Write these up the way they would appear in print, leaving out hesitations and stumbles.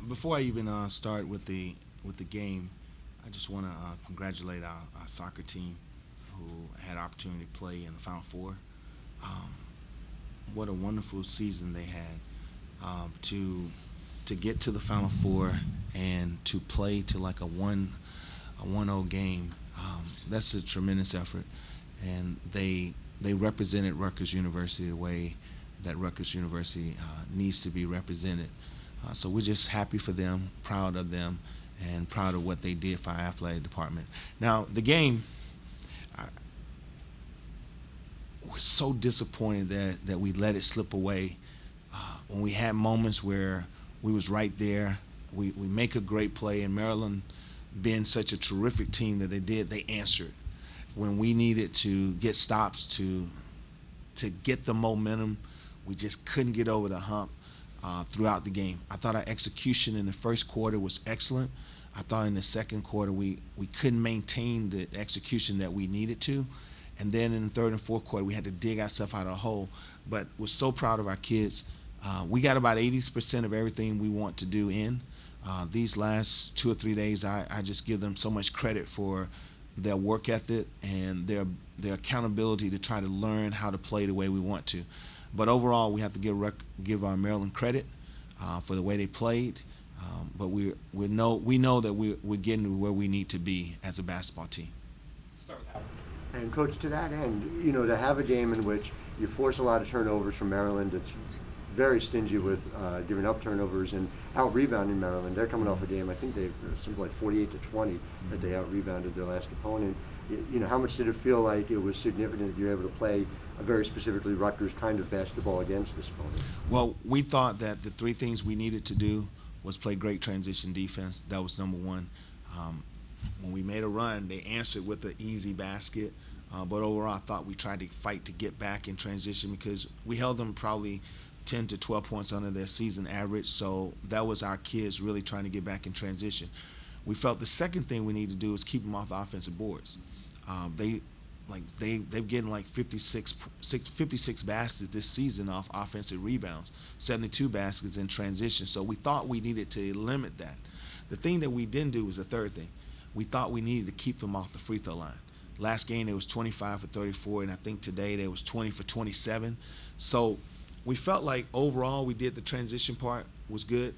Before I even start with the game, I just want to congratulate our soccer team who had opportunity to play in the Final Four. Um, what a wonderful season they had to get to the Final Four and to play to like a 1-0 game. That's a tremendous effort, and they represented Rutgers University the way that Rutgers University needs to be represented. So we're just happy for them, proud of them, and proud of what they did for our athletic department. Now, the game, I was so disappointed that we let it slip away. When we had moments where we was right there, we make a great play, and Maryland, being such a terrific team that they answered. When we needed to get stops to get the momentum, we just couldn't get over the hump throughout the game. I thought our execution in the first quarter was excellent. I thought in the second quarter we couldn't maintain the execution that we needed to. And then in the third and fourth quarter, we had to dig ourselves out of a hole. But we're so proud of our kids. We got about 80% of everything we want to do in. These last 2 or 3 days, I just give them so much credit for their work ethic and their accountability to try to learn how to play the way we want to. But overall, we have to give our Maryland credit for the way they played. But we know that we're getting to where we need to be as a basketball team. Start with Howard. And coach, to that end, you know, to have a game in which you force a lot of turnovers from Maryland, it's very stingy with giving up turnovers and out rebounding Maryland. They're coming off a game, I think they've something like 48-20 that they out rebounded their last opponent. You know, how much did it feel like it was significant that you're able to play a very specifically Rutgers kind of basketball against this opponent? Well, we thought that the 3 things we needed to do was play great transition defense. That was number one. When we made a run, they answered with an easy basket. But overall, I thought we tried to fight to get back in transition because we held them probably 10 to 12 points under their season average. So that was our kids really trying to get back in transition. We felt the second thing we need to do is keep them off the offensive boards. They're getting like 56 baskets this season off offensive rebounds, 72 baskets in transition. So we thought we needed to limit that. The thing that we didn't do was the third thing. We thought we needed to keep them off the free throw line. Last game it was 25 for 34, and I think today there was 20 for 27. So we felt like overall we did the transition part was good.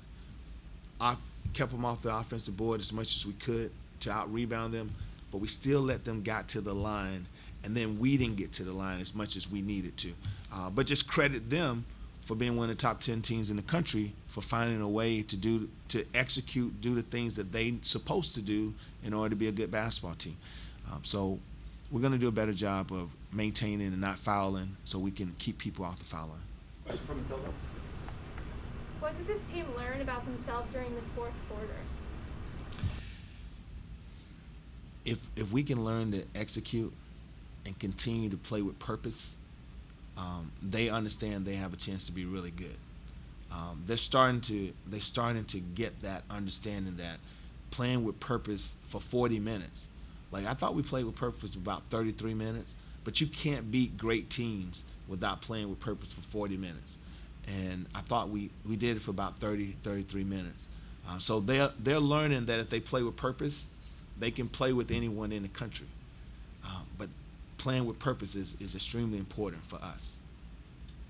I kept them off the offensive board as much as we could to out-rebound them, but we still let them get to the line, and then we didn't get to the line as much as we needed to. But just credit them for being one of the top 10 teams in the country for finding a way to execute, do the things that they're supposed to do in order to be a good basketball team. So we're going to do a better job of maintaining and not fouling so we can keep people off the foul line. Question from Matilda. What did this team learn about themselves during this fourth quarter? If we can learn to execute and continue to play with purpose, they understand they have a chance to be really good. They're starting to get that understanding that playing with purpose for 40 minutes. Like I thought we played with purpose about 33 minutes, but you can't beat great teams without playing with purpose for 40 minutes. And I thought we did it for about 33 minutes. So they're learning that if they play with purpose, they can play with anyone in the country. But playing with purpose is extremely important for us.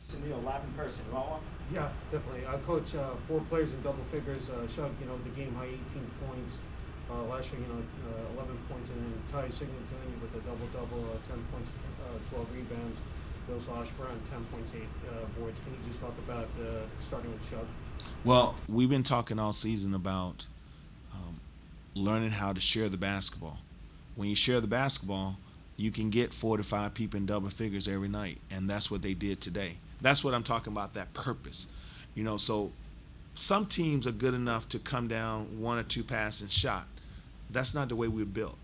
Sunil, live in person. You want one? Yeah, definitely. Coach, 4 players in double figures. Showed, the game high 18 points. Last year, 11 points, and then Ty Singleton with a double-double, 10 points, 12 rebounds. Bill Sloshburn, 10 points, 8 boards. Can you just talk about starting with Chubb? Well, we've been talking all season about learning how to share the basketball. When you share the basketball, you can get 4 to 5 people in double figures every night, and that's what they did today. That's what I'm talking about, that purpose. So some teams are good enough to come down 1 or 2 passes and shot. That's not the way we're built.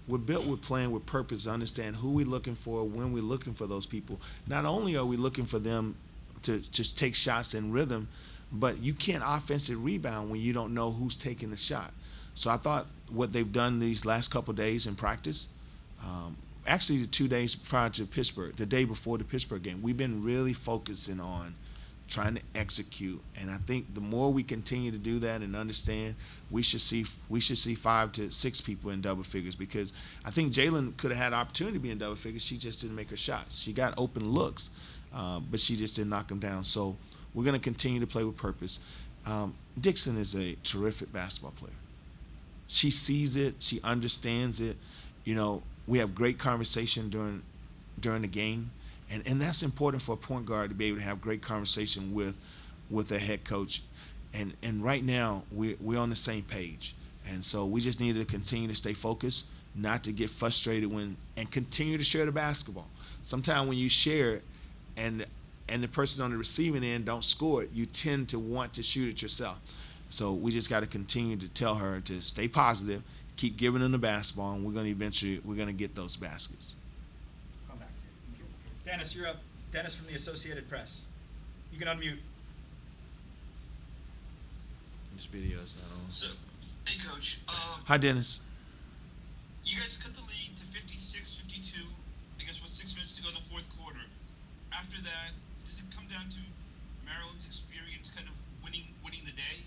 We're built with playing with purpose to understand who we're looking for, when we're looking for those people. Not only are we looking for them to just take shots in rhythm, but you can't offensive rebound when you don't know who's taking the shot. So I thought what they've done these last couple of days in practice, actually the 2 days prior to Pittsburgh, the day before the Pittsburgh game, we've been really focusing on trying to execute. And I think the more we continue to do that and understand, we should see 5 to 6 people in double figures, because I think Jalen could have had opportunity to be in double figures. She just didn't make her shots. She got open looks, but she just didn't knock them down. So we're going to continue to play with purpose. Dixon is a terrific basketball player. She sees it. She understands it. You know, we have great conversation during the game, and that's important for a point guard, to be able to have great conversation with a head coach. And right now we're on the same page, and so we just need to continue to stay focused, not to get frustrated and continue to share the basketball. Sometimes when you share it and the person on the receiving end don't score it, you tend to want to shoot it yourself. So we just got to continue to tell her to stay positive, keep giving them the basketball, and we're going to get those baskets. Come back to you. Dennis, you're up. Dennis from the Associated Press. You can unmute. This video is not on. So, hey, Coach. Hi, Dennis. You guys cut the lead to 56-52, I guess, with 6 minutes to go in the fourth quarter. After that, does it come down to Maryland's experience kind of winning the day?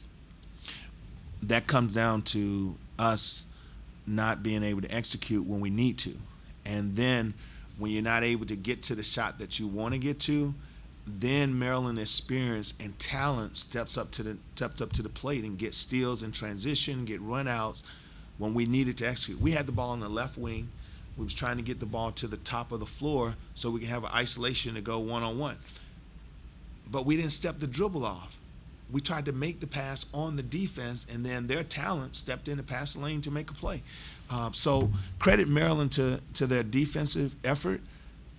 That comes down to us not being able to execute when we need to. And then when you're not able to get to the shot that you want to get to, then Maryland experience and talent steps up to the plate and get steals in transition, get run outs when we needed to execute. We had the ball on the left wing. We was trying to get the ball to the top of the floor so we can have an isolation to go one-on-one. But we didn't step the dribble off. We tried to make the pass on the defense, and then their talent stepped in the pass lane to make a play. So credit Maryland to their defensive effort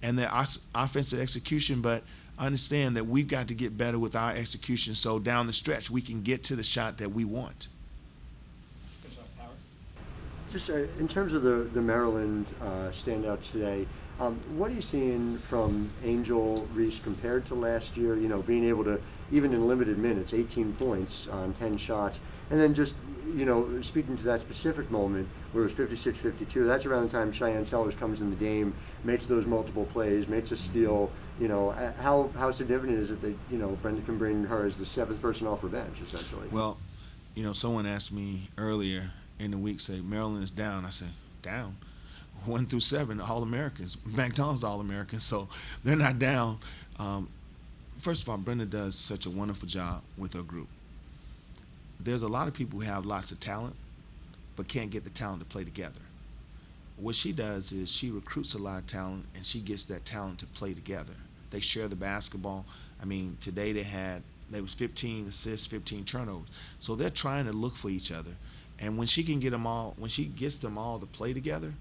and their offensive execution, but understand that we've got to get better with our execution so down the stretch we can get to the shot that we want. Finish up, Howard. Just in terms of the Maryland standouts today, what are you seeing from Angel Reese compared to last year? You know, being able to, even in limited minutes, 18 points on 10 shots. And then just, you know, speaking to that specific moment where it was 56-52, that's around the time Cheyenne Sellers comes in the game, makes those multiple plays, makes a steal. You know, how significant is it that, you know, Brenda can bring her as the 7th person off her bench, essentially? Well, you know, someone asked me earlier in the week, say, Maryland is down. I said, down? 1 through 7, All-Americans. McDonald's All-Americans, so they're not down. First of all, Brenda does such a wonderful job with her group. There's a lot of people who have lots of talent but can't get the talent to play together. What she does is she recruits a lot of talent, and she gets that talent to play together. They share the basketball. I mean, today there was 15 assists, 15 turnovers. So they're trying to look for each other. And when she can get them all, when she gets them all to play together,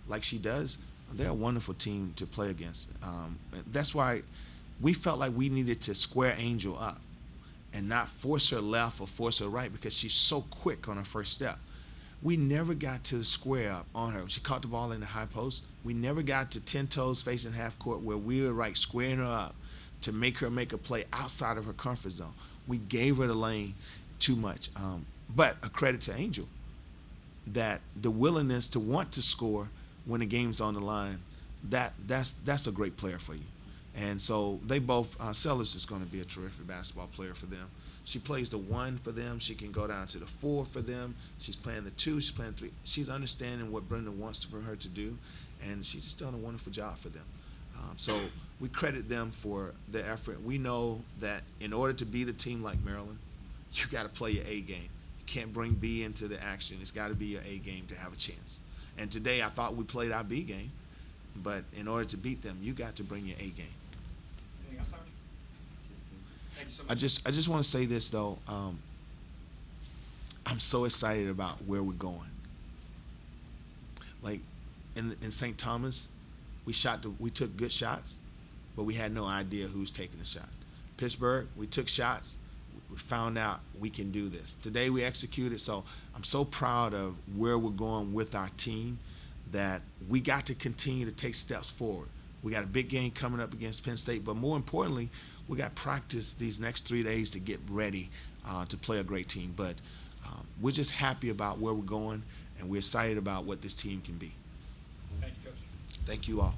like she does, they're a wonderful team to play against. That's why we felt like we needed to square Angel up and not force her left or force her right, because she's so quick on her first step. We never got to the square up on her. She caught the ball in the high post. We never got to 10 toes facing half court where we were right squaring her up to make her make a play outside of her comfort zone. We gave her the lane too much. But a credit to Angel, that the willingness to want to score when the game's on the line, that's a great player for you. And so they both, Sellers is going to be a terrific basketball player for them. She plays the 1 for them. She can go down to the 4 for them. She's playing the 2. She's playing 3. She's understanding what Brenda wants for her to do, and she's just done a wonderful job for them. So we credit them for their effort. We know that in order to beat a team like Maryland, you got to play your A game. You can't bring B into the action. It's got to be your A game to have a chance. And today I thought we played our B game, but in order to beat them, you got to bring your A game. Anything else, Howard? Thank you so much. I just want to say this though. I'm so excited about where we're going. Like in St. Thomas, we took good shots, but we had no idea who was taking the shot. Pittsburgh, we took shots. We found out we can do this. Today we executed, so I'm so proud of where we're going with our team, that we got to continue to take steps forward. We got a big game coming up against Penn State, but more importantly, we got practice these next 3 days to get ready to play a great team. But we're just happy about where we're going, and we're excited about what this team can be. Thank you, Coach. Thank you all.